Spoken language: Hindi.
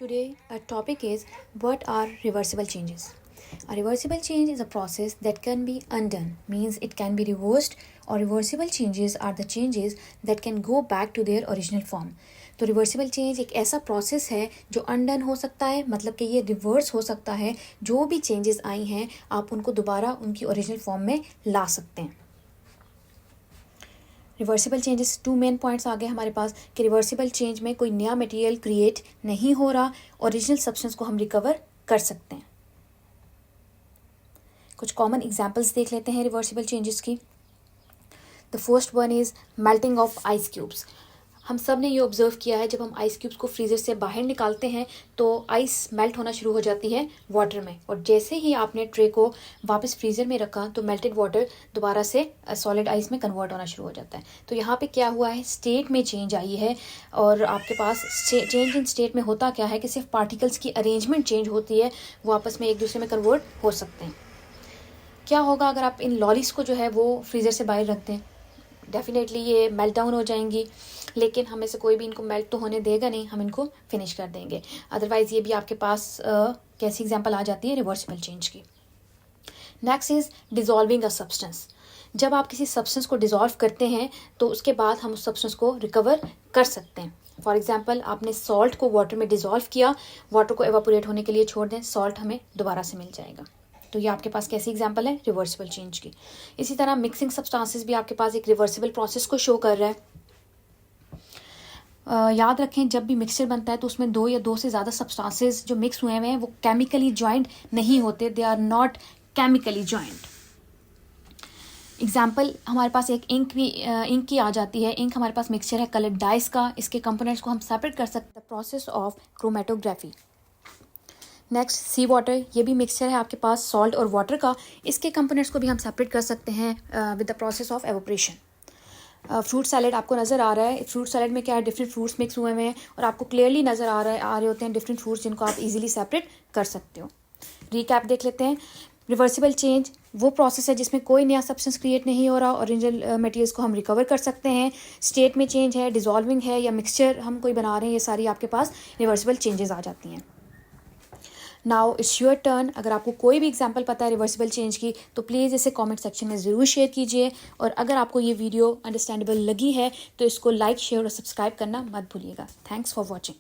Today, our topic is what are reversible changes? A reversible change is a process that can be undone, means it can be reversed, or reversible changes are the changes that can go back to their original form. तो रिवर्सिबल चेंज एक ऐसा प्रोसेस है जो अनडन हो सकता है, मतलब कि ये रिवर्स हो सकता है. जो भी चेंजेस आई हैं आप उनको दोबारा उनकी ओरिजिनल फॉर्म में ला सकते हैं. रिवर्सिबल चेंजेस 2 मेन पॉइंट्स आ गए हमारे पास कि रिवर्सिबल चेंज में कोई नया मटेरियल क्रिएट नहीं हो रहा, ओरिजिनल सब्सटेंस को हम रिकवर कर सकते हैं. कुछ कॉमन एग्जांपल्स देख लेते हैं रिवर्सिबल चेंजेस की. The first one is melting of ice cubes. हम सब ने ये ऑब्जर्व किया है, जब हम आइस क्यूब्स को फ्रीजर से बाहर निकालते हैं तो आइस मेल्ट होना शुरू हो जाती है वाटर में, और जैसे ही आपने ट्रे को वापस फ्रीजर में रखा तो मेल्टेड वाटर दोबारा से सॉलिड आइस में कन्वर्ट होना शुरू हो जाता है. तो यहाँ पे क्या हुआ है, स्टेट में चेंज आई है. और आपके पास चेंज इन स्टेट में होता क्या है कि सिर्फ पार्टिकल्स की अरेंजमेंट चेंज होती है, वो आपस में एक दूसरे में कन्वर्ट हो सकते हैं. क्या होगा अगर आप इन लॉलीज को जो है वो फ्रीज़र से बाहर रखते हैं, डेफिनेटली ये मेल्ट डाउन हो जाएंगी, लेकिन हमें से कोई भी इनको मेल्ट तो होने देगा नहीं, हम इनको फिनिश कर देंगे. अदरवाइज़ ये भी आपके पास कैसी एग्जांपल आ जाती है रिवर्सिबल चेंज की. Next is dissolving a substance. जब आप किसी सब्सटेंस को डिजॉल्व करते हैं तो उसके बाद हम उस सब्सटेंस को रिकवर कर सकते हैं. फॉर एग्जाम्पल, आपने सॉल्ट को वाटर में डिजॉल्व किया, वाटर को एवापोरेट होने के लिए छोड़ दें, सॉल्ट हमें दोबारा से मिल जाएगा. तो ये आपके पास कैसी एग्जांपल है रिवर्सिबल चेंज की. इसी तरह मिक्सिंग सब्सटेंसेस भी आपके पास एक रिवर्सिबल प्रोसेस को शो कर रहा है. याद रखें, जब भी मिक्सचर बनता है तो उसमें 2 या 2 से ज़्यादा सब्सटेंसेस जो मिक्स हुए हैं वो केमिकली जॉइंट नहीं होते, they are not chemically joint. Example हमारे पास एक इंक की आ जाती है. इंक हमारे पास मिक्सचर है कलर डाइस का, इसके कंपोनेंट्स को हम सेपरेट कर सकते हैं. Process of chromatography. Next sea water, ये भी मिक्सचर है आपके पास सॉल्ट और वाटर का, इसके कंपोनेंट्स को भी हम सेपरेट कर सकते हैं with the process of evaporation. Fruit salad आपको नज़र आ रहा है. फ्रूट सैलेड में क्या है, डिफरेंट फ्रूट्स मिक्स हुए हैं और आपको क्लियरली नज़र आ रहे होते हैं डिफरेंट फ्रूट्स जिनको आप इजीली सेपरेट कर सकते हो. रीकैप देख लेते हैं. रिवर्सिबल चेंज वो प्रोसेस है जिसमें कोई नया सब्सटेंस क्रिएट नहीं हो रहा, ओरिजिनल मटेरियल्स को हम रिकवर कर सकते हैं. स्टेट में चेंज है, डिजॉल्विंग है, या मिक्सचर हम कोई बना रहे हैं, ये सारी आपके पास रिवर्सिबल चेंजेस आ जाती हैं. Now it's your turn. अगर आपको कोई भी एग्जांपल पता है रिवर्सिबल चेंज की तो प्लीज़ इसे कमेंट सेक्शन में ज़रूर शेयर कीजिए. और अगर आपको ये वीडियो अंडरस्टैंडेबल लगी है तो इसको लाइक, शेयर और सब्सक्राइब करना मत भूलिएगा. Thanks for watching.